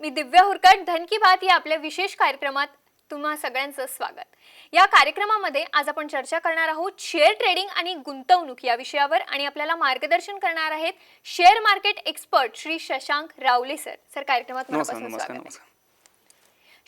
मी दिव्या हुरकट धन की बात या आपल्या विशेष कार्यक्रमात तुम्हा सगळ्यांचं स्वागत। या कार्यक्रमामध्ये आज आपण चर्चा करणार आहोत शेअर ट्रेडिंग आणि गुंतवणूक या विषयावर आणि आपल्याला मार्गदर्शन करणार आहेत share market expert Shri Shashank रावले सर। सर कार्यक्रमात मनापासून स्वागत आहे।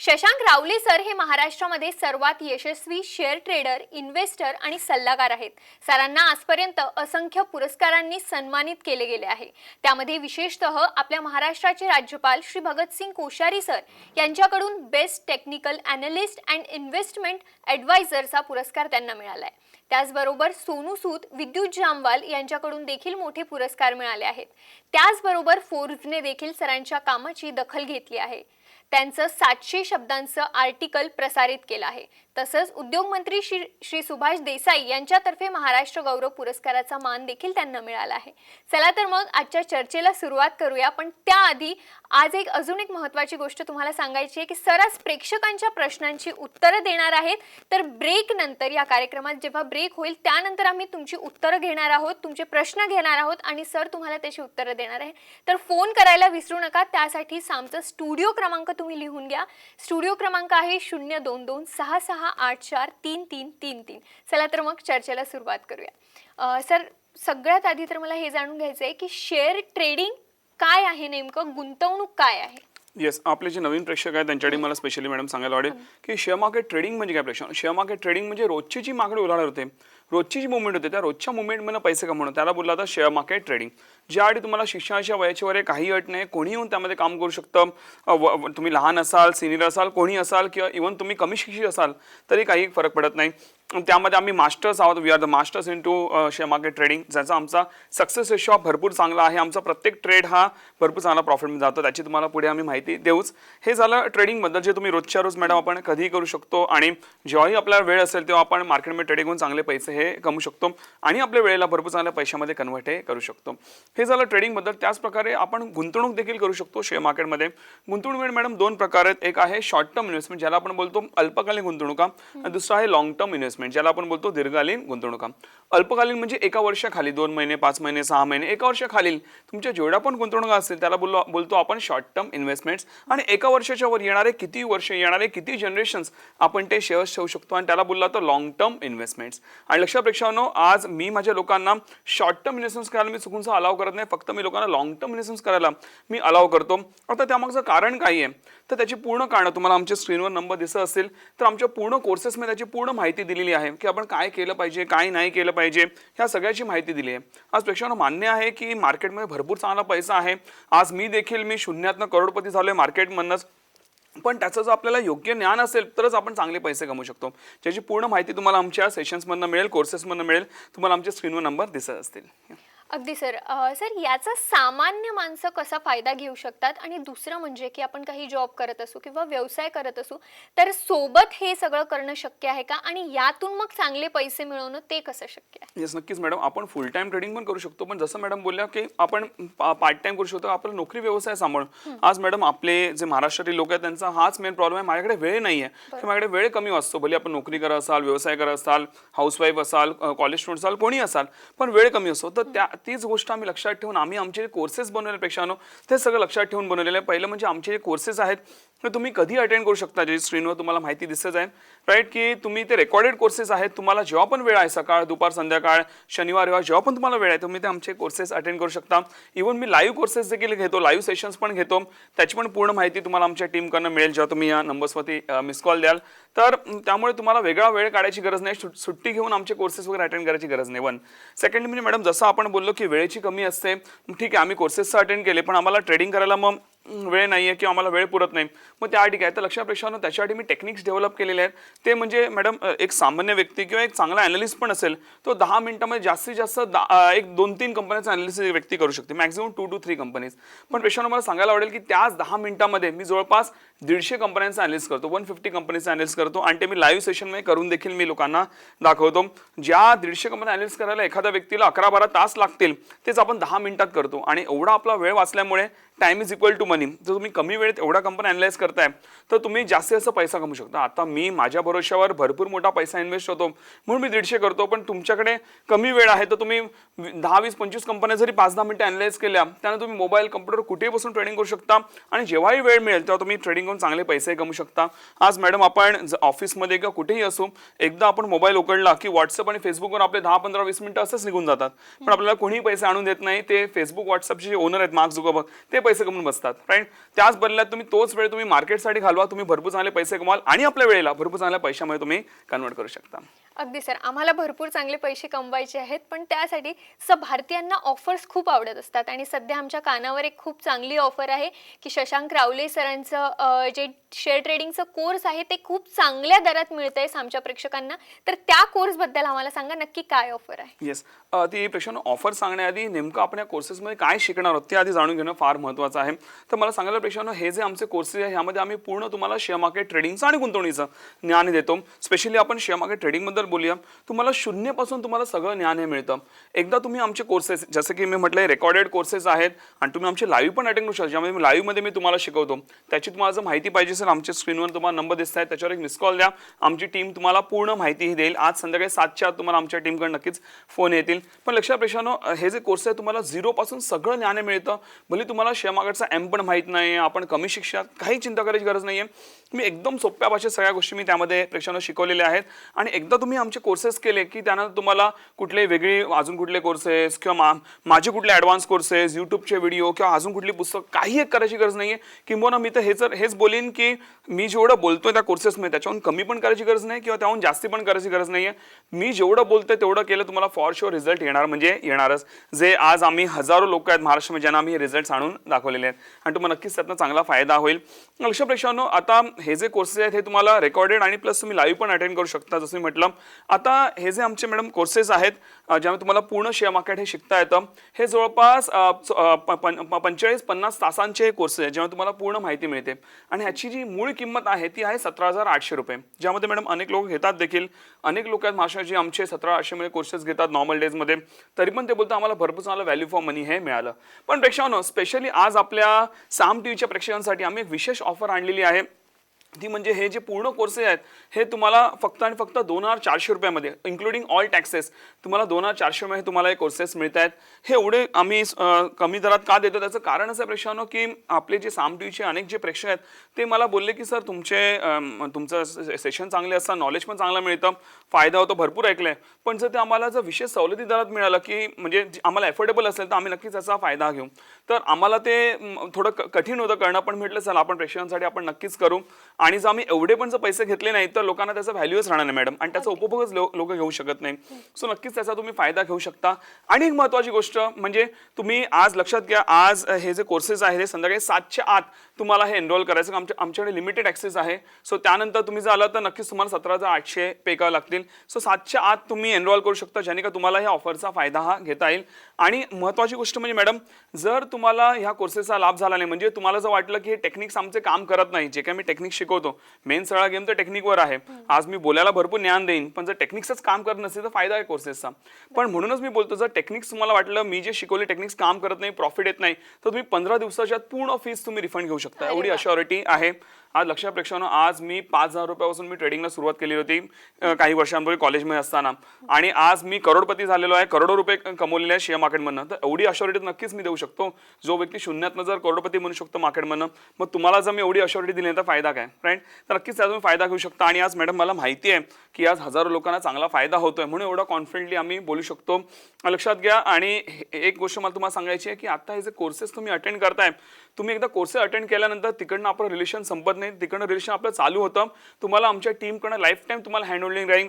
शशांक रावले सर हे महाराष्ट्रामध्ये सर्वात यशस्वी शेअर ट्रेडर, इन्व्हेस्टर आणि सल्लागार आहेत। सरांना आजपर्यंत असंख्य पुरस्कारांनी सन्मानित केले गेले आहे। त्यामध्ये विशेषतः आपल्या महाराष्ट्राचे राज्यपाल श्री भगतसिंग कोश्यारी सर यांच्याकडून best technical analyst and investment ॲडवायझरचा पुरस्कार त्यांना मिळाला आहे। त्याचबरोबर सोनू सूद, विद्युत जामवाल यांच्याकडून देखील मोठे पुरस्कार मिळाले आहेत। त्याचबरोबर फोर्ब्सने देखील सरांच्या कामाची दखल घेतली आहे। त्यांचं 700 शब्दांचं आर्टिकल प्रसारित केलं आहे। तसंच उद्योग मंत्री श्री सुभाष देसाई यांच्यातर्फे महाराष्ट्र गौरव पुरस्काराचा मान देखील त्यांना मिळाला आहे। चला तर मग आजच्या चर्चेला सुरुवात करूया, पण त्याआधी आज अजून एक महत्त्वाची गोष्ट तुम्हाला सांगायची आहे की सर आज प्रेक्षकांच्या प्रश्नांची उत्तरं देणार आहेत। तर ब्रेक नंतर या कार्यक्रमात जेव्हा ब्रेक होईल त्यानंतर आम्ही तुमची उत्तरं घेणार आहोत, तुमचे प्रश्न घेणार आहोत आणि सर तुम्हाला त्याची उत्तरं देणार आहे। तर फोन करायला विसरू नका। त्यासाठी आमचा स्टुडिओ क्रमांक तुम्ही लिहून घ्या। स्टुडिओ क्रमांक आहे 02266843333। चला तर मग चर्चेला सुरुवात करूया। सर सगळ्यात आधी तर मला हे जाणून घ्यायचं आहे की शेअर ट्रेडिंग काय आहे, नेमकं गुंतवणूक काय आहे? येस, आपले जे नवीन प्रेक्षक आहेत त्यांच्यासाठी मला स्पेशली मॅडम सांगायला आवडेल की शेअर मार्केट ट्रेडिंग म्हणजे काय प्रेक्षक? शेअर मार्केट ट्रेडिंग म्हणजे रोजची जी मागणी उलाढाल होते, रोजची जी मुवमेंट होते, त्या रोजच्या मुवमेंटमध्ये पैसे कमवणं, त्याला बोलला जातं शेअर मार्केट ट्रेडिंग। ज्यासाठी तुम्हाला शिक्षणाच्या वयाच्या वर काही अट नाही, कोणी येऊन त्यामध्ये काम करू शकतं। तुम्ही लहान असाल, सिनियर असाल, कोणी असाल किंवा इव्हन तुम्ही कमी शिक्षित असाल तरी काही फरक पडत नाही। त्यामध्ये आम्ही मास्टर्स आहोत, we are the masters in to share market trading, ज्याचा आमचा सक्सेस रेशो भरपूर चांगला आहे। आमचा प्रत्येक ट्रेड हा भरपूर चांगला प्रॉफिट जातो, त्याची तुम्हाला पुढे आम्ही माहिती देऊच। हे झालं ट्रेडिंगबद्दल, जे तुम्ही रोजच्या रोज मॅडम आपण कधीही करू शकतो आणि जेव्हाही आपल्याला वेळ असेल तेव्हा आपण मार्केटमध्ये ट्रेडिंग करून चांगले पैसे हे कमवू शकतो आणि आपल्या वेळेला भरपूर चांगल्या पैशामध्ये कन्व्हर्ट हे करू शकतो। हे झालं ट्रेडिंगबद्दल। त्याच प्रकारे आपण गुंतवणूक देखील करू शकतो शेअर मार्केटमध्ये। गुंतवणूक मॅडम दोन प्रकार आहेत, एक आहे शॉर्ट टर्म इन्व्हेस्टमेंट ज्याला आपण बोलतो अल्पकालीन गुंतवणुका, आणि दुसरा आहे लॉंग टर्म इन्व्हेस्टमेंट ज्याला आपण बोलतो दीर्घकालीन गुंतवणुका। अल्पकालीन म्हणजे एका वर्षाखाली, 2 महिने, 5 महिने, 6 महिने, एका वर्षाखालील तुमच्या जेवढ्या पण गुंतवणुका असतील त्याला बोलतो आपण शॉर्ट टर्म इन्व्हेस्टमेंट्स। आणि एका वर्षाच्या वर येणारे किती वर्ष, येणारे किती जनरेशन्स आपण ते शेअर्स ठेवू शकतो आणि त्याला बोलला तर लॉंग टर्म इन्व्हेस्टमेंट्स। आणि लक्षात प्रेक्षकांनो, आज मी माझ्या लोकांना शॉर्ट टर्म इन्व्हेस्टमेंट्स करायला मी चुकूनचा अलाव करत नाही, फक्त मी लोकांना लॉंग टर्म इन्व्हेस्टमेंट्स करायला मी अलाव करतो। आता त्यामागचं कारण काय आहे तर त्याची पूर्ण कारणं तुम्हाला आमच्या स्क्रीनवर नंबर दिसत असेल तर आमच्या पूर्ण कोर्सेसमध्ये त्याची पूर्ण माहिती दिलेली आहे की आपण काय केलं पाहिजे, काय नाही केलं पाहिजे, ह्या सगळ्याची माहिती दिली आहे। आज प्रेक्षकांना मान्य आहे की मार्केटमध्ये भरपूर चांगला पैसा आहे। आज मी शून्यातनं करोडपती झालोय मार्केटमधनंच, पण त्याचं जर आपल्याला योग्य ज्ञान असेल तरच आपण चांगले पैसे कमवू शकतो। ज्याची पूर्ण माहिती तुम्हाला आमच्या सेशन्समधनं मिळेल, कोर्सेसमधनं मिळेल, तुम्हाला आमच्या स्क्रीनवर नंबर दिसत असतील। अगदी सर। सर याचा सामान्य माणसं कसा फायदा घेऊ शकतात? आणि दुसरं म्हणजे की आपण काही जॉब करत असू किंवा व्यवसाय करत असू तर सोबत हे सगळं करणं शक्य आहे का? आणि यातून मग चांगले पैसे मिळवणं ते कसं शक्य आहे? येस, नक्कीच मॅडम, आपण फुल टाइम ट्रेडिंग पण करू शकतो, पण जसं मॅडम बोलल्या की आपण पार्ट टाइम करू शकतो, आपला नोकरी व्यवसाय सांभाळून। आज मॅडम आपले जे महाराष्ट्रातील लोक आहेत त्यांचा हाच मेन प्रॉब्लेम आहे, माझ्याकडे वेळ नाही आहे, माझ्याकडे वेळ कमी असतो। भले आपण नोकरी करत असाल, व्यवसाय करत असाल, हाऊसवाईफ असाल, कॉलेज स्टुडंट असाल, कोणी असाल, पण वेळ कमी असतो। तर तीच गोष्ट आम्ही लक्षात ठेवून आम्ही आमचे कोर्सेस बनवल्यापेक्षा ते सगळं लक्षात ठेवून बनवलेलं आहे। पहिलं म्हणजे आमचे जे कोर्सेस आहेत ते तुम्ही कधी अटेंड करू शकता, जे स्क्रीनवर तुम्हाला माहिती दिसत आहे राईट, की तुम्ही ते रेकॉर्डेड कोर्सेस आहेत, तुम्हाला जेव्हा पण वेळ आहे, सकाळ, दुपार, संध्याकाळ, शनिवार, रविवार, जेव्हा पण तुम्हाला वेळ आहे तुम्ही ते आमचे कोर्सेस अटेंड करू शकता। इव्हन मी लाईव्ह कोर्सेस देखील घेतो, लाईव्ह सेशन्स पण घेतो, त्याची पण पूर्ण माहिती तुम्हाला आमच्या टीमकडनं मिळेल जेव्हा तुम्ही या नंबर्सवरती मिस कॉल द्याल। तर त्यामुळे तुम्हाला वेगळा वेळ काढायची गरज नाही, सुट्टी घेऊन आमचे कोर्सेस वगैरे अटेंड करायची गरज नाही। वन सेकंड म्हणजे मॅडम जसं आपण बोललो की वेळेची कमी असते, ठीक आहे आम्ही कोर्सेस अटेंड केले पण आम्हाला ट्रेडिंग करायला मग वेळ नाही आहे किंवा आम्हाला वेळ पुरत नाही, मग त्या ठीक आहे। तर लक्षात प्रेक्षकांनो, त्याच्यासाठी मी टेक्निक्स डेव्हलप केलेले आहेत। ते म्हणजे मॅडम एक सामान्य व्यक्ती किंवा एक चांगला ॲनालिस्ट पण असेल तो 10 मिनिटांमध्ये जास्तीत जास्त एक 2-3 कंपन्यांचा ॲनालिसिस व्यक्ती करू शकते, मॅक्झिमम 2 to 3 कंपनीज। पण प्रेक्षकांनो मला सांगायला आवडेल की त्याच 10 मिनिटांमध्ये मी जवळपास 150 कंपन्यांचा ॲनालिसिस करतो, 150 कंपनीचा ॲनालिसिस करतो आणि ते मी लाईव्ह सेशनमध्ये करून देखील मी लोकांना दाखवतो। ज्या 150 कंपनी ॲनालिसिस करायला एखाद्या व्यक्तीला 11-12 तास लागतील तेच आपण 10 मिनिटात करतो आणि एवढा आपला वेळ वाचल्यामुळे टाइम इज इक्वल टू मनी. जर तुम्ही कमी वेळेत एवढा कंपनी अनालाइज करताय तर तुम्ही जास्तीत जास्त पैसा कमवू शकता. आता मी माझ्या भरोश्यावर भरपूर मोठा पैसा इन्व्हेस्ट होतो म्हणून मी 150 करतो, पण तुमच्याकडे कमी वेळ आहे तर तुम्ही 10, 20, 25 कंपन्या जरी 5-10 मिनिटं अनालाइज केल्या त्यानंतर तुम्ही मोबाईल कम्प्युटर कुठेही बसून ट्रेडिंग करू शकता आणि जेव्हाही वेळ मिळेल तेव्हा तुम्ही ट्रेडिंग करून चांगले पैसे कमवू शकता. आज मॅडम आपण ऑफिसमध्ये किंवा कुठेही असू, एकदा आपण मोबाईल उघडला की व्हॉट्सअप आणि फेसबुकवर आपले 10, 15, 20 मिनिटं असंच निघून जातात, पण आपल्याला कोणीही पैसे आणून देत नाही. ते फेसबुक व्हॉट्सअपचे जे ओनर आहेत मार्क झुकरबर्ग ते पैसे कमवून बसतात. राईट. त्याच बदल्यात तुम्ही तोच वेळ तुम्ही मार्केटसाठी घालवा, तुम्ही भरपूर चांगले पैसे कमाल आणि आपल्या वेळेला भरपूर चांगल्या पैशामध्ये तुम्ही कन्वर्ट करू शकता. अगदी सर, आम्हाला भरपूर चांगले पैसे कमवायचे आहेत, पण त्यासाठी भारतीयांना ऑफर्स खूप आवडत असतात आणि सध्या आमच्या कानावर एक खूप चांगली ऑफर आहे की शशांक रावले सरांचं जे शेअर ट्रेडिंगचं कोर्स आहे ते खूप चांगल्या दरात मिळतंय आमच्या प्रेक्षकांना. तर त्या कोर्सबद्दल आम्हाला सांगा, नक्की काय ऑफर आहे? येस, ती प्रेक्षकांना ऑफर सांगण्याआधी नेमकं आपण या कोर्सेसमध्ये काय शिकणार आहोत ते आधी जाणून घेणं फार महत्त्वाचं आहे. तर मला सांगायला प्रेक्षकांना, हे जे आमचे कोर्सेस आहे ह्यामध्ये आम्ही पूर्ण तुम्हाला शेअर मार्केट ट्रेडिंगचं आणि गुंतवणुकीचं ज्ञान देतो. स्पेशली आपण शेअर मार्केट ट्रेडिंगबद्दल बोलूया. तुम्हाला शून्यपासून तुम्हाला सगळं ज्ञान हे मिळतं. एकदा तुम्ही आमचे कोर्सेस, जसं की मी म्हटलं, रेकॉर्डेड कोर्सेस आहेत आणि तुम्ही आमचे लाईव्ह पण अटेंड करू शकता, ज्यामध्ये लाईव्हमध्ये मी तुम्हाला शिकवतो. त्याची तुम्हाला जर माहिती पाहिजे असेल, आमच्या स्क्रीनवर तुम्हाला नंबर दिसत आहे, त्याच्यावर एक मिस कॉल द्या. आमची टीम तुम्हाला पूर्ण माहितीही देईल. आज संध्याकाळी 7च्या आत तुम्हाला आमच्या टीमकडे नक्कीच फोन येतील. पण लक्षात प्रेक्षकांनो, हे जे कोर्स आहे तुम्हाला झिरोपासून सगळं ज्ञान मिळतं. भले तुम्हाला शेअर मार्केटचा एम पण माहीत नाही, आपण कमी शिक्षात, काही चिंता करायची गरज नाही आहे. मी एकदम सोप्या भाषेत सगळ्या गोष्टी मी त्यामध्ये प्रेक्षकांना शिकवलेल्या आहेत. आणि एकदा तुम्ही आमचे कोर्सेस केले की त्यानंतर तुम्हाला कुठले वेगळी अजून कुठले कोर्सेस किंवा माझे कुठले ॲडव्हान्स कोर्सेस, यूट्यूबचे व्हिडिओ किंवा अजून कुठली पुस्तक काही एक करायची गरज नाही आहे. किंबहुना मी तर हेच बोलेन की मी जेवढं बोलतोय त्या कोर्सेसमध्ये त्याच्याहून कमी पण करायची गरज नाही किंवा त्याहून जास्ती पण करायची गरज नाही आहे. मी जेवढं बोलतोय तेवढं केलं तुम्हाला फॉर शुअर रिझल्ट येणार, म्हणजे येणारच. जे आज आम्ही हजारो लोक आहेत महाराष्ट्रामध्ये ज्यांना आम्ही हे रिझल्ट आणून दाखवलेले आहेत आणि तुम्हाला नक्कीच त्यातनं चांगला फायदा होईल. लक्ष प्रेक्षकांनो, आता हे जे कोर्सेस आहेत हे तुम्हाला रेकॉर्डेड आणि प्लस तुम्ही लाईव्ह पण अटेंड करू शकता. जसं मी म्हटलं, आता हे जे आमचे मॅडम कोर्सेस आहेत ज्यामध्ये तुम्हाला पूर्ण शेअर मार्केट हे शिकता येतं, हे जवळपास 45-50 तासांचे कोर्सेस आहेत ज्यामध्ये तुम्हाला पूर्ण माहिती मिळते. आणि ह्याची जी मूळ किंमत आहे ती आहे 17,800 रुपये, ज्यामध्ये मॅडम अनेक लोक घेतात देखील. अनेक लोक आहेत महाराष्ट्राचे आमचे 1700 मध्ये कोर्सेस घेतात नॉर्मल डेजमध्ये, तरी पण ते बोलतात आम्हाला भरपूर चांगलं व्हॅल्यू फॉर मनी हे मिळालं. पण प्रेक्षकांनो, स्पेशली आज आपल्या साम टीव्हीच्या प्रेक्षकांसाठी आम्ही एक विशेष ऑफर आणलेली आहे. ती म्हणजे हे जे पूर्ण कोर्सेस आहेत हे तुम्हाला फक्त आणि फक्त 2,400 रुपयामध्ये, इन्क्लुडिंग ऑल टॅक्सेस, तुम्हाला 2,400 मध्ये तुम्हाला हे कोर्सेस मिळत आहेत. हे एवढे आम्ही कमी दरात का देतो त्याचं कारण असं आहे प्रेक्षकांनो की आपले जे साम टीव्हीचे अनेक जे प्रेक्षक आहेत ते मला बोलले की सर तुमचं सेशन चांगले असतं, नॉलेज पण चांगलं मिळतं, फायदा होतो, भरपूर ऐकलंय, पण जर ते आम्हाला जर विशेष सवलती दरात मिळालं की म्हणजे आम्हाला अफोर्डेबल असेल तर आम्ही नक्कीच त्याचा फायदा घेऊ. तर आम्हाला ते थोडं कठीण होतं करणं, पण म्हटलं चला आपण प्रेक्षकांसाठी आपण नक्कीच करू. आणि जर आम्ही एवढे पण जर पैसे घेतले नाही तर लोकांना त्याचा व्हॅल्यूच राहणार नाही मॅडम, आणि त्याचा उपभोगच लोक घेऊ शकत नाही. सो नक्कीच त्याचा तुम्ही फायदा घेऊ शकता. आणि एक महत्त्वाची गोष्ट म्हणजे तुम्ही आज लक्षात घ्या, आज हे जे कोर्सेस आहे ते संध्याकाळी 7च्या आत तुम्हाला हे एनरोल करायचं. आमच्याकडे लिमिटेड ॲक्सेस आहे. सो त्यानंतर तुम्ही जर आला तर नक्कीच तुम्हाला 17,800 पे करावे लागतील. सो 7च्या आत तुम्ही एनरोल करू शकता, ज्याने का तुम्हाला ह्या ऑफरचा फायदा हा घेता येईल. आणि महत्त्वाची गोष्ट म्हणजे मॅडम, जर तुम्हाला ह्या कोर्सेसचा लाभ झाला नाही, म्हणजे तुम्हाला जर वाटलं की हे टेक्निक्स आमचे काम करत नाही, जे काही मी टेक्निक शिकवतो, मेन सगळा गेम तर टेक्निकवर आहे. आज मी बोलायला भरपूर ज्ञान देईन, पण जर टेक्निक्सच काम करत नसेल तर फायदा आहे कोर्सेसचा. पण म्हणूनच मी बोलतो, जर टेक्निक्स तुम्हाला वाटलं मी जे शिकवले टेक्निक्स काम करत नाही, प्रॉफिट येत नाही, तर तुम्ही 15 दिवसाच्या पूर्ण फीस तुम्ही रिफंड घेऊ शकता, एवढी अश्युरिटी आहे. आज लक्षात प्रेक्षकांनो, आज मी 5,000 रुपयापासून मी ट्रेडिंगला सुरुवात केली होती काही वर्षांपूर्वी कॉलेजमध्ये असताना, आणि आज मी करोडपती झालेलो आहे, करोडो रुपये कमवलेले आहे शेअर मार्केटमधनं. तर एवढी अश्युरिटी नक्कीच मी देऊ शकतो. जो व्यक्ती शून्यातनं जर करोडपती बनू शकतो मार्केटमधनं, मग तुम्हाला जर मी एवढी अश्युरिटी दिली तर फायदा काय, राईट? तर नक्कीच त्याचा तुम्ही फायदा घेऊ शकता. आणि आज मॅडम मला माहिती आहे की आज हजारो लोकांना चांगला फायदा होतोय, म्हणून एवढा कॉन्फिडेंटली आम्ही बोलू शकतो. लक्षात घ्या. आणि एक गोष्ट मला तुम्हाला सांगायची आहे की आता हे जे कोर्सेस तुम्ही अटेंड करताय, तुम्ही एकदा कोर्सेस अटेंड केल्यानंतर तिकडनं आपलं रिलेशन संपत नाही, तिकडनं रिलेशन आपलं चालू होतं. तुम्हाला आमच्या टीमकडनं लाईफ टाईम तुम्हाला हँड होल्डिंग राहील.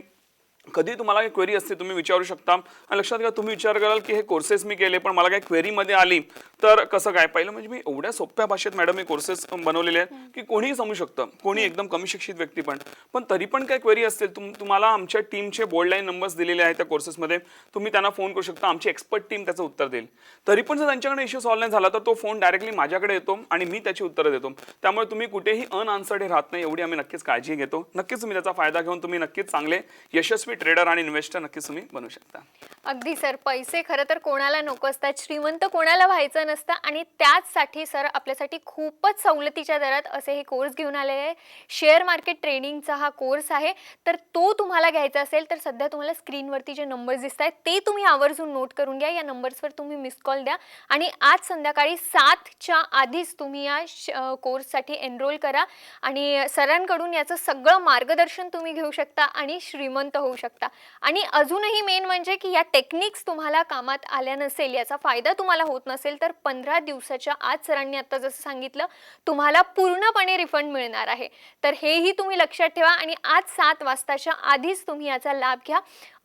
कधी तुम्हाला काही क्वेरी असते तुम्ही विचारू शकता. आणि लक्षात घ्या, तुम्ही विचार कराल की हे कोर्सेस मी केले पण मला काही क्वेरीमध्ये आली तर कसं काय. पहिलं म्हणजे मी एवढ्या सोप्या भाषेत मॅडम हे कोर्सेस बनवलेले आहेत की कोणीही समजू शकतं, कोणी एकदम कमी शिक्षित व्यक्ती पण तरी पण काही क्वेरी असतील तुम्हाला आमच्या टीमचे बोर्ड लाईन नंबर्स दिलेले आहेत त्या कोर्सेसमध्ये, तुम्ही त्यांना फोन करू शकता. आमची एक्सपर्ट टीम त्याचं उत्तर देईल. तरी पण जर त्यांच्याकडे इश्यू सॉल्व्ह नाही झाला तर तो फोन डायरेक्टली माझ्याकडे येतो आणि मी त्याची उत्तरं देतो. त्यामुळे तुम्ही कुठेही अनआन्सर्ड राहत नाही, एवढी आम्ही नक्कीच काळजी घेतो. नक्कीच तुम्ही त्याचा फायदा घेऊन तुम्ही नक्कीच चांगले यशस्वी यशस्वी ट्रेडर आणि इन्व्हेस्टर नक्कीच तुम्ही बनू शकता. अगदी सर, पैसे खरं तर कोणाला नको असतात, श्रीमंत कोणाला व्हायचं नसतं आणि त्याचसाठी सर आपल्यासाठी खूपच सवलतीच्या दरात असे हे कोर्स घेऊन आलेले आहे. शेअर मार्केट ट्रेडिंगचा हा कोर्स आहे, तर तो तुम्हाला घ्यायचा असेल तर सध्या तुम्हाला स्क्रीनवरती जे नंबर्स दिसत आहेत ते तुम्ही आवर्जून नोट करून घ्या. या नंबर्सवर तुम्ही मिस कॉल द्या आणि आज संध्याकाळी 7च्या आधीच तुम्ही या कोर्ससाठी एनरोल करा आणि सरांकडून याचं सगळं मार्गदर्शन तुम्ही घेऊ शकता आणि श्रीमंत होऊ शकता. आणि अजूनही मेन म्हणजे की या टेक्निक्स तुम्हाला कामात आल्या नसेल, याचा फायदा तुम्हाला होत नसेल तर 15 दिवसाच्या आत सरांनी आता जसं सांगितलं तुम्हाला पूर्णपणे रिफंड मिळणार आहे. तर हेही तुम्ही लक्षात ठेवा आणि आज 7 वाजताच्या आधीच तुम्ही याचा लाभ घ्या.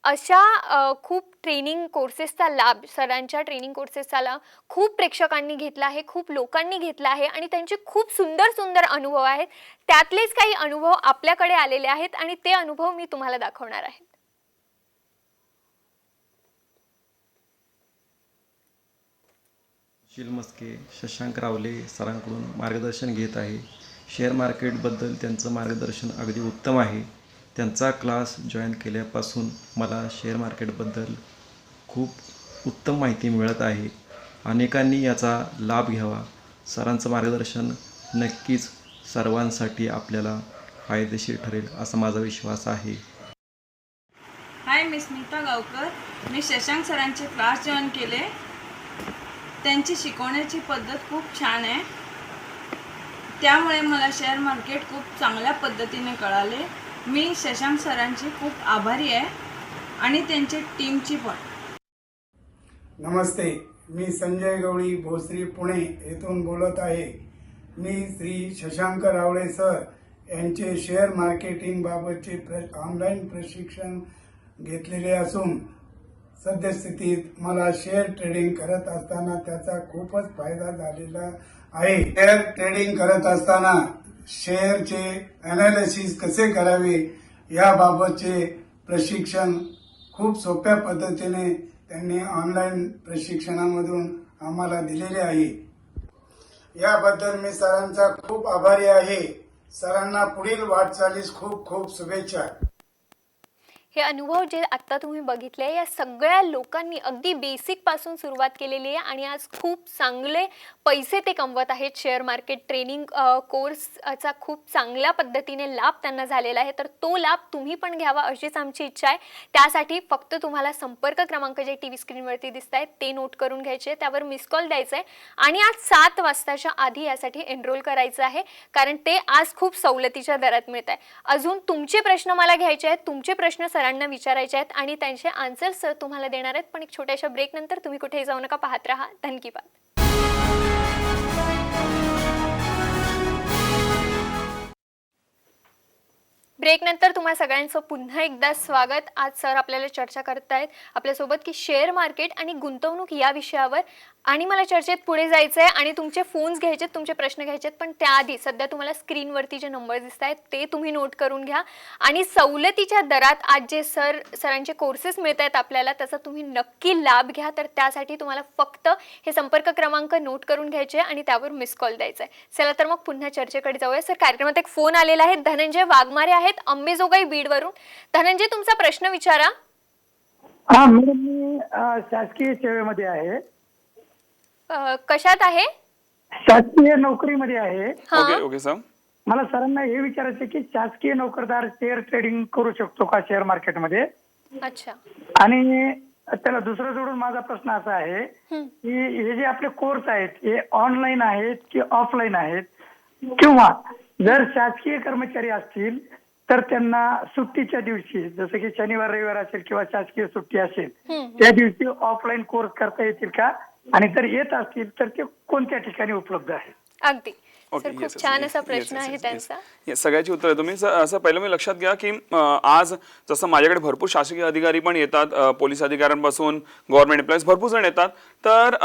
अशा खूप ट्रेनिंग कोर्सेसचा लाभ, सरांच्या ट्रेनिंग कोर्सेसचा लाभ खूप प्रेक्षकांनी घेतला आहे, खूप लोकांनी घेतला आहे आणि त्यांचे खूप सुंदर सुंदर अनुभव आहेत. त्यातलेच काही अनुभव आपल्याकडे आलेले आहेत आणि ते अनुभव मी तुम्हाला दाखवणार आहे. सुशील मस्के, शशांक रावले सरांकडून मार्गदर्शन घेत आहे. शेअर मार्केटबद्दल त्यांचं मार्गदर्शन अगदी उत्तम आहे. त्यांचा क्लास जॉईन केल्यापासून मला शेअर मार्केटबद्दल खूप उत्तम माहिती मिळत आहे. अनेकांनी याचा लाभ घ्यावा. सरांचं मार्गदर्शन नक्कीच सर्वांसाठी आपल्याला फायदेशीर ठरेल असा माझा विश्वास आहे. हाय, मी स्मिता गावकर. मी शशांक सरांचे क्लास जॉईन केले. त्यांची शिकवण्याची पद्धत खूप छान आहे. त्यामुळे मला शेअर मार्केट खूप चांगल्या पद्धतीने कळाले. मी शशांक सरांची खूप आभारी आहे आणि त्यांच्या टीमची पण. नमस्ते, मी संजय गवळी भोसरी पुणे येथून बोलत आहे. मी श्री शशांक रावळे सर यांचे शेअर मार्केटिंग बाबतचे ऑनलाईन प्रशिक्षण घेतलेले असून सद्यस्थितीत मला शेअर ट्रेडिंग करत असताना त्याचा खूपच फायदा झालेला आहे. शेअर ट्रेडिंग करत असताना शेअरचे अनालिसिस कसे करावे याबाबतचे प्रशिक्षण खूप सोप्या पद्धतीने त्यांनी ऑनलाईन प्रशिक्षणामधून आम्हाला दिलेले आहे. याबद्दल मी सरांचा खूप आभारी आहे. सरांना पुढील वाटचालीस खूप खूप शुभेच्छा. हे अनुभव जे आत्ता तुम्ही बघितले या सगळ्या लोकांनी अगदी बेसिक पासून सुरुवात केलेली आहे आणि आज खूप चांगले पैसे ते कमवत आहेत. शेअर मार्केट ट्रेनिंग कोर्सचा खूप चांगल्या पद्धतीने लाभ त्यांना झालेला आहे. तर तो लाभ तुम्ही पण घ्यावा अशीच आमची इच्छा आहे. त्यासाठी फक्त तुम्हाला संपर्क क्रमांक जे टीव्ही स्क्रीनवरती दिसत आहेत ते नोट करून घ्यायचे, त्यावर मिस कॉल द्यायचा आहे आणि आज 7 वाजताच्या आधी यासाठी एनरोल करायचं आहे, कारण ते आज खूप सवलतीच्या दरात मिळत आहे. अजून तुमचे प्रश्न मला घ्यायचे आहेत, तुमचे प्रश्न सरांना विचारायचे आहेत आणि त्यांचे आन्सर्स तुम्हाला देणार आहेत. पण एक छोट्याशा ब्रेक नंतर तुम्ही कुठेही जाऊ नका, पाहत राहा धनकीबात. ब्रेक नंतर तुम्हा सगळ्यांचं पुन्हा एकदा स्वागत. आज सर आपल्याला चर्चा करत आहेत आपल्यासोबत की शेअर मार्केट आणि गुंतवणूक या विषयावर, आणि मला चर्चेत पुढे जायचं आहे आणि तुमचे फोन्स घ्यायचे, तुमचे प्रश्न घ्यायचे. पण त्याआधी सध्या तुम्हाला स्क्रीनवरती जे नंबर दिसत आहेत ते तुम्ही नोट करून घ्या आणि सवलतीच्या दरात आज जे सरांचे कोर्सेस मिळत आहेत आपल्याला त्याचा तुम्ही नक्की लाभ घ्या. तर त्यासाठी तुम्हाला फक्त हे संपर्क क्रमांक नोट करून घ्यायचे आणि त्यावर मिस कॉल द्यायचा आहे. चला तर मग पुन्हा चर्चेकडे जाऊया. सर, कार्यक्रमात एक फोन आलेला आहे. धनंजय वाघमारे आहेत अंबेजोगाई बीडवरून. धनंजय, तुमचा प्रश्न विचारा. हा मॅडम, मी शासकीय सेवेमध्ये आहे. कशात आहे? शासकीय नोकरीमध्ये आहे. Okay okay sir. मला सरांना हे विचारायचं की शासकीय नोकरदार शेअर ट्रेडिंग करू शकतो का शेअर मार्केटमध्ये? अच्छा. आणि त्याला दुसरं जोडून माझा प्रश्न असा आहे की हे जे आपले कोर्स आहेत हे ऑनलाईन आहेत की ऑफलाईन आहेत, किंवा जर शासकीय कर्मचारी असतील तर त्यांना सुट्टीच्या दिवशी, जसं की शनिवार रविवार असेल किंवा शासकीय सुट्टी असेल त्या दिवशी ऑफलाईन कोर्स करता येतील का? आणि जर येत असतील तर ते कोणत्या ठिकाणी उपलब्ध आहे? अगदी सर, खूप छान असा प्रश्न आहे त्यांचा. सगळ्याची उत्तर तुम्ही असं पहिलं मी लक्षात घ्या की आज जसं माझ्याकडे भरपूर शासकीय अधिकारी पण येतात, पोलीस अधिकाऱ्यांपासून गव्हर्नमेंट एम्प्लॉईज भरपूर जण येतात. तर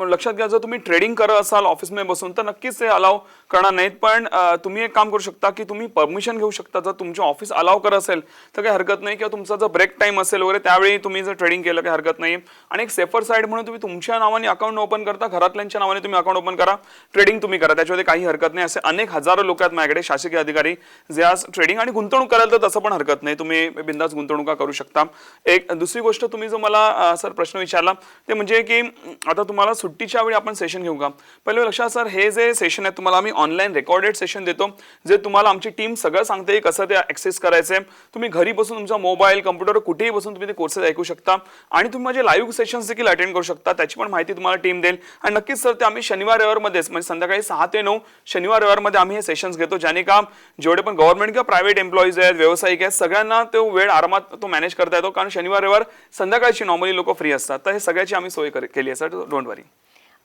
लक्षात घ्या, जर तुम्ही ट्रेडिंग करत असाल ऑफिसमध्ये बसून तर नक्कीच ते अलाव करणार नाहीत. पण तुम्ही एक काम करू शकता की तुम्ही परमिशन घेऊ शकता. जर तुमचे ऑफिस अलाव करत असेल तर काही हरकत नाही, किंवा तुमचा जर ब्रेक टाइम असेल वगैरे त्यावेळी तुम्ही जर ट्रेडिंग केलं काही हरकत नाही. आणि एक सेफर साईड म्हणून तुम्ही तुमच्या नावाने अकाउंट ओपन करता, घरातल्यांच्या नावाने तुम्ही अकाउंट ओपन करा, ट्रेडिंग तुम्ही करा, त्याच्यामध्ये काही हरकत हरकत नाही. असे अनेक हजारो लोक आहेत माझ्याकडे शासकीय अधिकारी जे आज ट्रेडिंग आणि गुंतवणूक करायला तर तसं पण हरकत नाही, तुम्ही बिंदास गुंतवणुका करू शकता. एक दुसरी गोष्ट तुम्ही जो मला सर प्रश्न विचारला ते म्हणजे की आता तुम्हाला सुट्टीच्या वेळी आपण सेशन घेऊ का. पहिले लक्षात सर, हे जे सेशन आहे तुम्हाला आम्ही ऑनलाईन रेकॉर्डेड सेशन देतो, जे तुम्हाला आमची टीम सगळं सांगते कसं ते ऍक्सेस करायचंय. तुम्ही घरी बसून तुमचा मोबाईल कम्प्युटर कुठेही बसून तुम्ही ते कोर्सेस ऐकू शकता आणि तुम्ही माझे लाईव्ह सेशन्स देखील अटेंड करू शकता. त्याची पण माहिती तुम्हाला टीम देईल. आणि नक्कीच सर, ते आम्ही शनिवार रविवारमध्येच म्हणजे संध्याकाळी 6 ते 9 शनिवार रविवारमध्ये आम्ही हे सेशन्स घेतो, ज्याने का जेवढे पण गव्हर्नमेंट किंवा प्रायव्हेट एम्प्लॉईज आहेत, व्यावसायिक आहेत, सगळ्यांना तो वेळ आरामात तो मॅनेज करता येतो. कारण शनिवार रविवार संध्याकाळची नॉर्मली लोक फ्री असतात. तर हे सगळ्याची आम्ही सोय केली आहे सर, डोंट वरी.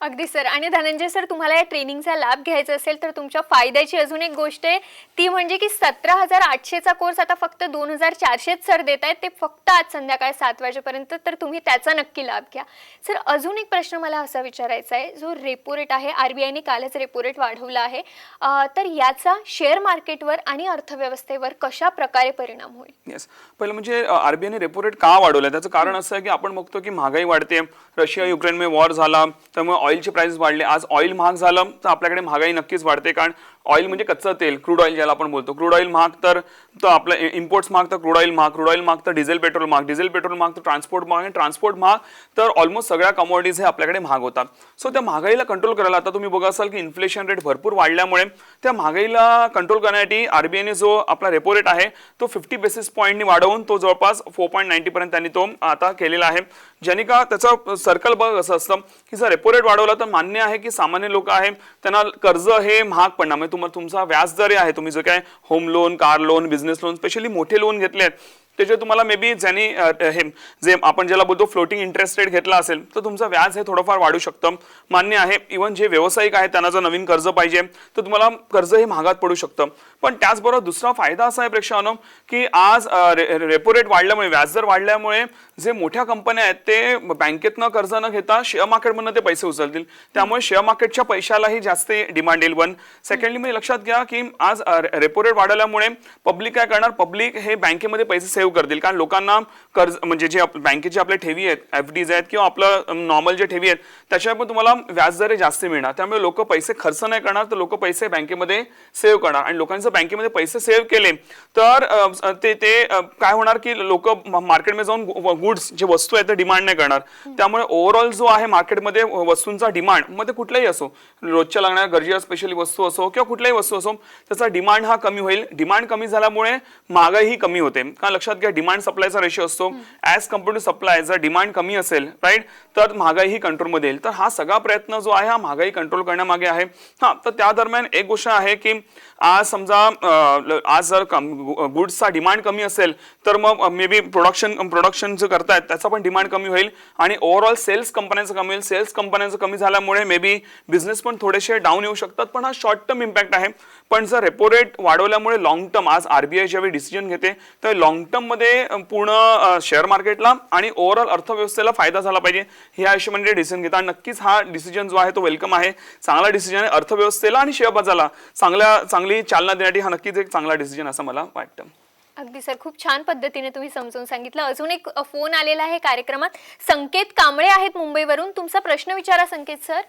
अगदी सर. आणि धनंजय सर, तुम्हाला या ट्रेनिंगचा लाभ घ्यायचा असेल तर तुमच्या फायद्याची अजून एक गोष्ट आहे, ती म्हणजे की 17,800चा कोर्स आता फक्त 2,400 सर देत आहेत, ते फक्त आज संध्याकाळ 7 वाजेपर्यंत. तर तुम्ही त्याचा नक्की लाभ घ्या. सर, अजून एक प्रश्न मला असा विचारायचा आहे, जो रेपो रेट आहे, RBIने कालच रेपो रेट वाढवला आहे, तर याचा शेअर मार्केटवर आणि अर्थव्यवस्थेवर कशा प्रकारे परिणाम होईल? येस, पहिलं म्हणजे RBIने रेपो रेट का वाढवला, त्याचं कारण असं आहे की आपण बघतो की महागाई वाढते, रशिया युक्रेनमध्ये वॉर झाला त्यामुळे ऑइलचे प्राइस वाढले. आज ऑइल महाग झालं तर आपल्याकडे महागाई नक्कीच वाढते. कारण ऑइल म्हणजे कच्चं तेल, क्रूड ऑइल ज्याला आपण बोलतो, क्रूड ऑइल महाग तर आपलं इम्पोर्ट्स महाग तर क्रूड ऑइल महाग, क्रूड ऑइल महाग तर डिझेल पेट्रोल महाग, डिझेल पेट्रोल महाग तर ट्रान्सपोर्ट महाग, आणि ट्रान्सपोर्ट महाग तर ऑलमोस्ट सगळ्या कमोडिटीज हे आपल्याकडे महाग होतात. सो त्या महागाईला कंट्रोल करायला आता तुम्ही बघा असाल की इन्फ्लेशन रेट भरपूर वाढल्यामुळे त्या महागाईला कंट्रोल करण्यासाठी RBIने जो आपला रेपो रेट आहे तो 50 बेसिस पॉईंटनी वाढवून तो जवळपास 4.90 पर्यंत त्यांनी तो आता केलेला आहे. ज्याने का त्याचं सर्कल बघ असं असतं की जर रेपो रेट वाढवला तर मान्य आहे की सामान्य लोक आहे त्यांना कर्ज हे महाग पडणार. म्हणजे तुमचा व्याज दर आहे, तुम्ही जो काय home loan, car loan, business loan, specially मोठे लोन घेतले आहेत त्याचे तुम्हाला मे बी ज्यांनी हे जे आपण ज्याला बोलतो फ्लोटिंग इंटरेस्ट रेट घेतला असेल तर तुमचं व्याज हे थोडंफार वाढू शकतं, मान्य आहे. इव्हन जे व्यावसायिक आहेत त्यांना जर नवीन कर्ज पाहिजे तर तुम्हाला कर्ज हे महागात पडू शकतं. पण त्याचबरोबर दुसरा फायदा असा आहे प्रेक्षकांनो की आज रेपो रेट वाढल्यामुळे, व्याजदर वाढल्यामुळे जे मोठ्या कंपन्या आहेत ते बँकेतनं कर्ज न घेता शेअर मार्केटमधनं ते पैसे उचलतील. त्यामुळे शेअर मार्केटच्या पैशालाही जास्त डिमांड येईल. वन सेकंडली म्हणजे लक्षात घ्या की आज रेपो रेट वाढल्यामुळे पब्लिक काय करणार, पब्लिक हे बँकेमध्ये पैसे सेव्ह करतील. कारण लोकांना कर्ज म्हणजे जे बँकेचे आपले ठेवी आहेत, FDs आहेत किंवा आपलं नॉर्मल जे ठेवी आहेत त्याच्यावर पण तुम्हाला व्याजदर जास्त मिळणार. त्यामुळे लोक पैसे खर्च नाही करणार तर लोक पैसे बँकेमध्ये सेव्ह करणार. आणि लोकांचे बँकेमध्ये पैसे सेव्ह केले तर ते काय होणार की लोक मार्केटमध्ये जाऊन गुड्स जे वस्तू आहेत ते डिमांड नाही करणार. त्यामुळे ओव्हरऑल जो आहे मार्केटमध्ये वस्तूंचा डिमांड, मग ते कुठलाही असो, रोजच्या लागणाऱ्या गरजेच्या स्पेशली वस्तू असो किंवा कुठल्याही वस्तू असो, त्याचा डिमांड हा कमी होईल. डिमांड कमी झाल्यामुळे महागाईही कमी होते. कारण लक्षात घ्या डिमांड सप्लायचा रेशो असतो, ॲज कम्पेअर टू सप्लाय जर डिमांड कमी असेल राईट तर महागाई ही कंट्रोलमध्ये येईल. तर हा सगळा प्रयत्न जो आहे हा महागाई कंट्रोल करण्यामागे आहे. तर त्या दरम्यान एक गोष्ट आहे की आज समजा आज जर गुड्सचा डिमांड कमी असेल तर मग मे बी प्रोडक्शन जे करतायत त्याचा पण डिमांड कमी होईल आणि ओव्हरऑल सेल्स कंपन्यांचं कमी होईल. सेल्स कंपन्यांचं कमी झाल्यामुळे मे बी बिझनेस पण थोडेसे डाऊन येऊ शकतात. पण हा शॉर्ट टर्म इम्पॅक्ट आहे. पण जर रेपो रेट वाढवल्यामुळे लॉंग टर्म, आज RBI ज्यावेळी डिसिजन घेते तर लॉंग टर्म मध्ये पूर्ण शेअर मार्केटला आणि ओव्हरऑल अर्थव्यवस्थेला फायदा झाला पाहिजे ह्या हिशोबाने डिसिजन घेतात. नक्कीच हा डिसिजन जो आहे तो वेलकम आहे, चांगला डिसिजन आहे. अर्थव्यवस्थेला आणि शेअर बाजाराला चांगली चालना देण्यासाठी हा नक्कीच एक चांगला डिसिजन असं मला वाटतं. अगदी सर, खूप छान पद्धतीने तुम्ही समजून सांगितलं. अजून एक फोन आलेला आहे कार्यक्रमात. संकेत कांबळे आहेत मुंबईवरून. तुमचा प्रश्न विचारा संकेत सर.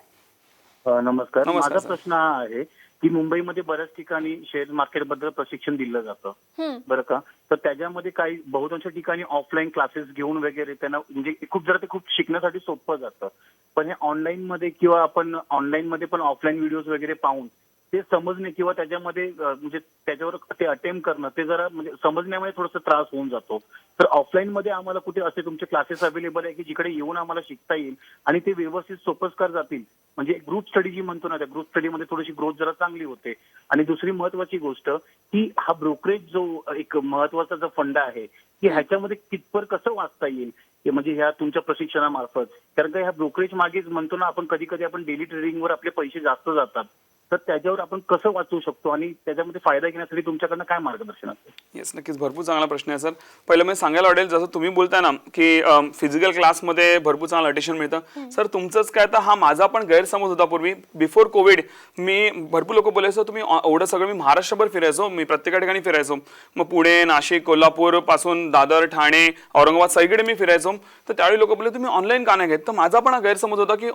नमस्कार. नमस्कार, माझा सर. प्रश्न हा आहे की मुंबईमध्ये बऱ्याच ठिकाणी शेअर मार्केट बद्दल प्रशिक्षण दिलं जातं बरं का, तर त्याच्यामध्ये काही बहुतांश ठिकाणी ऑफलाईन क्लासेस घेऊन वगैरे त्यांना म्हणजे खूप शिकण्यासाठी सोपं जातं. पण हे ऑनलाईन मध्ये किंवा आपण ऑनलाईन मध्ये पण ऑफलाईन व्हिडिओज वगैरे पाहून ते समजणे किंवा त्याच्यामध्ये म्हणजे त्याच्यावर ते अटेम्प्ट करणं ते जरा म्हणजे समजण्यामध्ये थोडासा त्रास होऊन जातो. तर ऑफलाईन मध्ये आम्हाला कुठे असे तुमचे क्लासेस अवेलेबल आहे की जिकडे येऊन आम्हाला शिकता येईल आणि ते व्यवस्थित सोपस्कार जातील. म्हणजे ग्रुप स्टडी जी म्हणतो ना, त्या ग्रुप स्टडीमध्ये थोडीशी ग्रोथ जरा चांगली होते. आणि दुसरी महत्वाची गोष्ट की हा ब्रोकरेज जो एक महत्वाचा जो फंड आहे की ह्याच्यामध्ये कितपर कसं वाचता येईल म्हणजे ह्या तुमच्या प्रशिक्षणामार्फत. कारण का ह्या ब्रोकरेज मागेच म्हणतो ना आपण, कधी कधी आपण डेली ट्रेडिंगवर आपले पैसे जास्त जातात, तर त्याच्यावर आपण कसं वाचवू शकतो आणि त्याच्यामध्ये फायदा घेण्यासाठी तुमच्याकडनं काय मार्गदर्शन असेल? येस, नक्कीच भरपूर चांगला प्रश्न आहे सर. पहिलं मी सांगायला आवडेल, जसं तुम्ही बोलताय ना की फिजिकल क्लासमध्ये भरपूर चांगलं अटेन्शन मिळतं. सर तुमचंच काय, तर हा माझा पण गैरसमज होता पूर्वी. बिफोर कोविड मी भरपूर लोक बोलायचो तुम्ही एवढं सगळं, मी महाराष्ट्रभर फिरायचो, मी प्रत्येक ठिकाणी फिरायचो. मग पुणे, नाशिक, कोल्हापूर पासून दादर, ठाणे, औरंगाबाद सगळीकडे मी फिरायचो. तर त्यावेळी लोक बोलले तुम्ही ऑनलाईन का नाही घेत. तर माझा पण हा गैरसमज होता की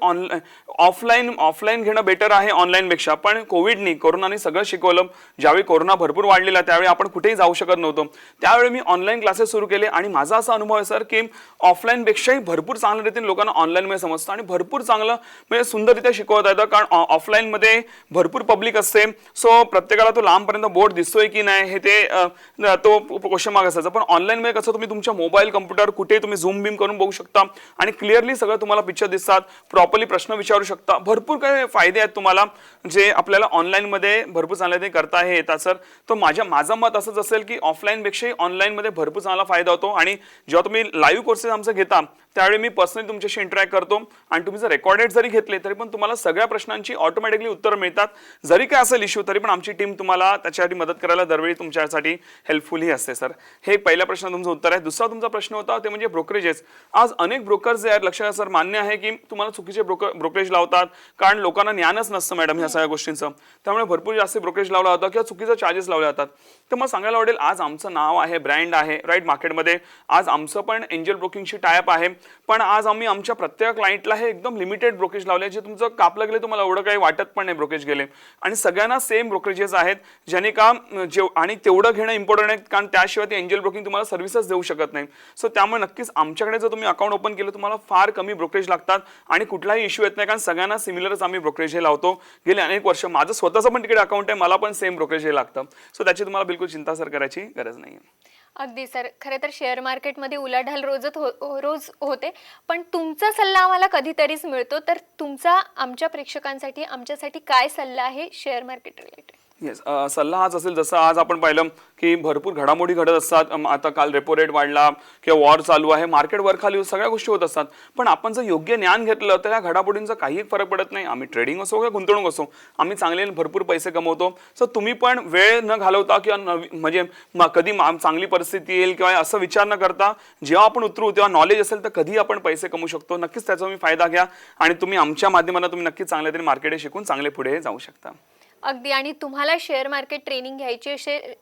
ऑफलाईन घेणं बेटर आहे ऑनलाईनपेक्षा. पण कोरोनाने सगळं शिकवलं. ज्यावेळी कोरोना भरपूर वाढलेला त्यावेळी आपण कुठेही जाऊ शकत नव्हतो, त्यावेळी मी ऑनलाईन क्लासेस सुरू केले आणि माझा असा अनुभव आहे सर की ऑफलाईनपेक्षाही भरपूर चांगल्या रीतीने लोकांना ऑनलाईनमध्ये समजतं आणि भरपूर चांगलं म्हणजे सुंदररित्या शिकवता येतं. कारण ऑफलाईनमध्ये भरपूर पब्लिक असते, सो प्रत्येकाला तो लांबपर्यंत बोर्ड दिसतोय की नाही हे ते तो क्वेश्चन मार्क असायचा. पण ऑनलाईनमध्ये कसं तुम्ही तुमच्या मोबाईल कम्प्युटर कुठे तुम्ही झूम बिम करून बघू शकता आणि क्लिअरली सगळं तुम्हाला पिक्चर दिसतात, प्रॉपरली प्रश्न विचारू शकता. भरपूर काही फायदे आहेत तुम्हाला जे आपल्याला ऑनलाईनमध्ये भरपूर चांगल्या करता हे येतात सर. तर माझं मत असंच असेल की ऑफलाईनपेक्षाही ऑनलाईनमध्ये भरपूर चांगला फायदा होतो. आणि जेव्हा तुम्ही लाईव्ह कोर्सेस आमचं घेता त्यावेळी मी पर्सनली तुमच्याशी इंटरॅक्ट करतो आणि तुम्ही जर रेकॉर्डेड जरी घेतले तरी पण तुम्हाला सगळ्या प्रश्नांची ऑटोमॅटिकली उत्तरं मिळतात. जरी काय असेल इश्यू तरी पण आमची टीम तुम्हाला त्याच्यासाठी मदत करायला दरवेळी तुमच्यासाठी हेल्पफुलही असते सर. हे पहिल्या प्रश्न तुमचं उत्तर आहे. दुसरा तुमचा प्रश्न होता ते म्हणजे ब्रोकरेजेस. आज अनेक ब्रोकर्स जे आहेत लक्षात सर मान्य आहे की तुम्हाला चुकीचे ब्रोकरेज लावतात कारण लोकांना ज्ञानच नसतं मॅडम ह्या सगळ्या गोष्टींचं, त्यामुळे भरपूर जास्त ब्रोकरेज लावला जातं किंवा चुकीचं चार्जेस लावले जातात. तर मग सांगायला आवडेल आज आमचं नाव आहे, ब्रँड आहे राईट मार्केटमध्ये. आज आमचं पण एंजल ब्रोकिंगशी टायअप आहे, पण आज आम्ही आमच्या प्रत्येक क्लायंटला हे एकदम लिमिटेड ब्रोकरेज लावले जे तुमचं कापलं गेले तुम्हाला एवढं काही वाटत पण नाही ब्रोकरेज गेले. आणि सगळ्यांना सेम ब्रोकरेजेस आहेत ज्याने का आणि तेवढं घेणं इम्पॉर्टंट आहे कारण त्याशिवाय ते एंजल ब्रोकिंग तुम्हाला सर्व्हिसेस देऊ शकत नाही. सो त्यामुळे नक्कीच आमच्याकडे जर तुम्ही अकाउंट ओपन केलं तुम्हाला फार कमी ब्रोकरेज लागतात आणि कुठलाही इश्यू येत नाही कारण सगळ्यांना सिमिलरच आम्ही ब्रोकरेज हे लावतो. गेले अनेक वर्ष माझं स्वतःचं पण तिकडे अकाउंट आहे, मला पण सेम ब्रोकरेज हे लागतं. सो त्याची तुम्हाला बिलकुल चिंता सर करायची गरज नाही. अगदी सर. खरं तर शेअर मार्केटमध्ये उलाढाल रोज होते, पण तुमचा सल्ला आम्हाला कधीतरीच मिळतो. तर तुमचा आमच्या प्रेक्षकांसाठी आमच्यासाठी काय सल्ला आहे शेअर मार्केट रिलेटेड? येस, सल्ला हाच असेल जसं आज आपण पाहिलं की भरपूर घडामोडी घडत असतात. आता काल रेपो रेट वाढला किंवा वॉर चालू आहे, मार्केट वर खाली सगळ्या गोष्टी होत असतात. पण आपण जर योग्य ज्ञान घेतलं तर या घडामोडींचा काही फरक पडत नाही. आम्ही ट्रेडिंग असो किंवा गुंतवणूक असो आम्ही चांगले भरपूर पैसे कमवतो. सो तुम्ही पण वेळ न घालवता किंवा म्हणजे कधी चांगली परिस्थिती येईल किंवा असं विचार न करता जेव्हा आपण उतरू तेव्हा नॉलेज असेल तर कधी आपण पैसे कमवू शकतो. नक्कीच त्याचा तुम्ही फायदा घ्या आणि तुम्ही आमच्या माध्यमातून तुम्ही नक्कीच चांगल्या तरी मार्केट शिकून चांगले पुढे जाऊ शकता. अगदी. आणि तुम्हाला शेअर मार्केट ट्रेनिंग घ्यायची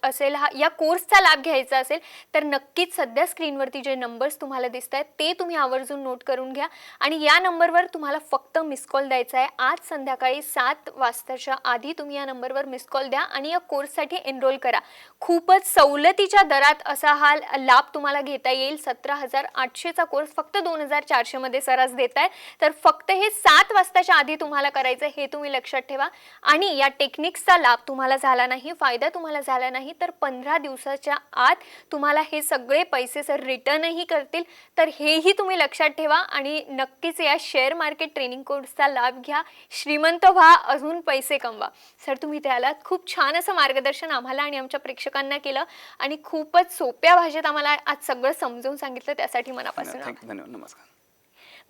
असेल या कोर्सचा लाभ घ्यायचा असेल तर नक्कीच सध्या स्क्रीनवरती जे नंबर्स तुम्हाला दिसत आहेत ते तुम्ही आवर्जून नोट करून घ्या आणि या नंबरवर तुम्हाला फक्त मिस कॉल द्यायचा आहे. आज संध्याकाळी 7 वाजताच्या आधी तुम्ही या नंबरवर मिस कॉल द्या आणि या कोर्ससाठी एनरोल करा. खूपच सवलतीच्या दरात असा हा लाभ तुम्हाला घेता येईल. 17,800चा कोर्स फक्त 2,400 मध्ये सरास देत आहे. तर फक्त हे 7 वाजताच्या आधी तुम्हाला करायचं हे तुम्ही लक्षात ठेवा. आणि या टेक्निक्सचा लाभ तुम्हाला झाला नाही, फायदा तुम्हाला झाला नाही तर 15 दिवसाच्या आत तुम्हाला हे सगळे पैसे सर रिटर्नही करतील. तर हेही तुम्ही लक्षात ठेवा आणि नक्कीच या शेअर मार्केट ट्रेनिंग कोर्सचा लाभ घ्या. श्रीमंत व्हा, अजून पैसे कमवा. सर तुम्ही त्याला खूप छान असं मार्गदर्शन आम्हाला आणि आमच्या प्रेक्षकांना केलं आणि खूपच सोप्या भाषेत आम्हाला आज सगळं समजावून सांगितलं, त्यासाठी मनापासून धन्यवाद. नमस्कार.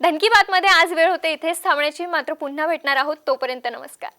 धन की बातमध्ये आज वेळ होते इथेच थांबण्याची, मात्र पुन्हा भेटणार आहोत. तोपर्यंत नमस्कार.